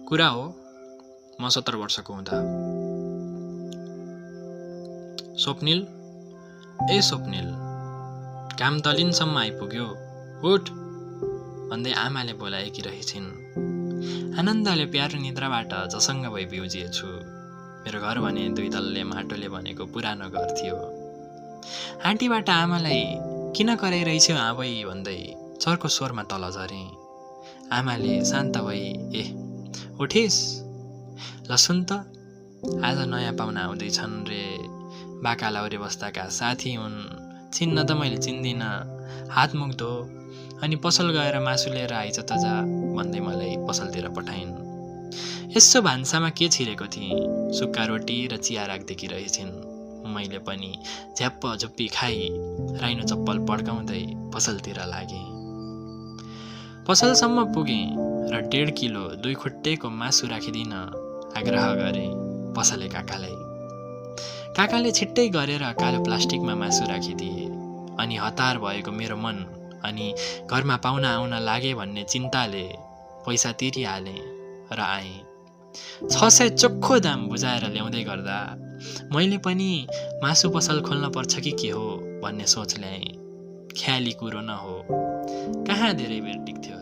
कुरा हो म 70 वर्षको हुँदा। स्वप्निल, ए स्वप्निल, काम तलिनसम्म आइपुग्यो, उठ भन्दै आमाले बोलाएकी रहेछिन्। आनन्दले प्यारो निद्राबाट झसङ्ग भई बिउजिएछु। मेरो घर भने 2 तल्ले माटोले बनेको पुरानो घर थियो। आँटीबाट आमालाई किन कराइरहेछ्यौ आबै भन्दै चर्को स्वरमा तल झरे। आमाले शान्त भई, ए उठिस, ल सुन त, आज नयाँ पाहुना आउँदैछन् रे, बाका लाउरे बस्दाका साथी हुन्, चिन्न त मैले चिन्दिनँ, हात मुख धो अनि पसल गएर मासु लिएर आइज त जा भन्दै मलाई पसलतिर पठाइन्। यसो भान्सामा के छिरेको थिएँ, सुक्खा रोटी र चिया राखिदिएकी रहेछिन्। मैले पनि झ्याप्प झुप्पी खाई राइनो चप्पल पड्काउँदै पसलतिर लागेँ। पसलसम्म पुगेँ र 1.5 किलो 2 खुट्टेको मासु राखिदिन आग्रह गरेँ पसले काकालाई। काकाले छिट्टै गरेर कालो प्लास्टिकमा मासु राखिदिए अनि हतार भएको मेरो मन अनि घरमा पाहुना आउन लागे भन्ने चिन्ताले पैसा तिरिहालेँ र आएँ। 600 चोख्खो दाम बुझाएर ल्याउँदै गर्दा मैले पनि मासु पसल खोल्न पर्छ कि के हो भन्ने सोच ल्याएँ। ख्याली कुरो न हो, कहाँ धेरै बेर टिक्थ्यो।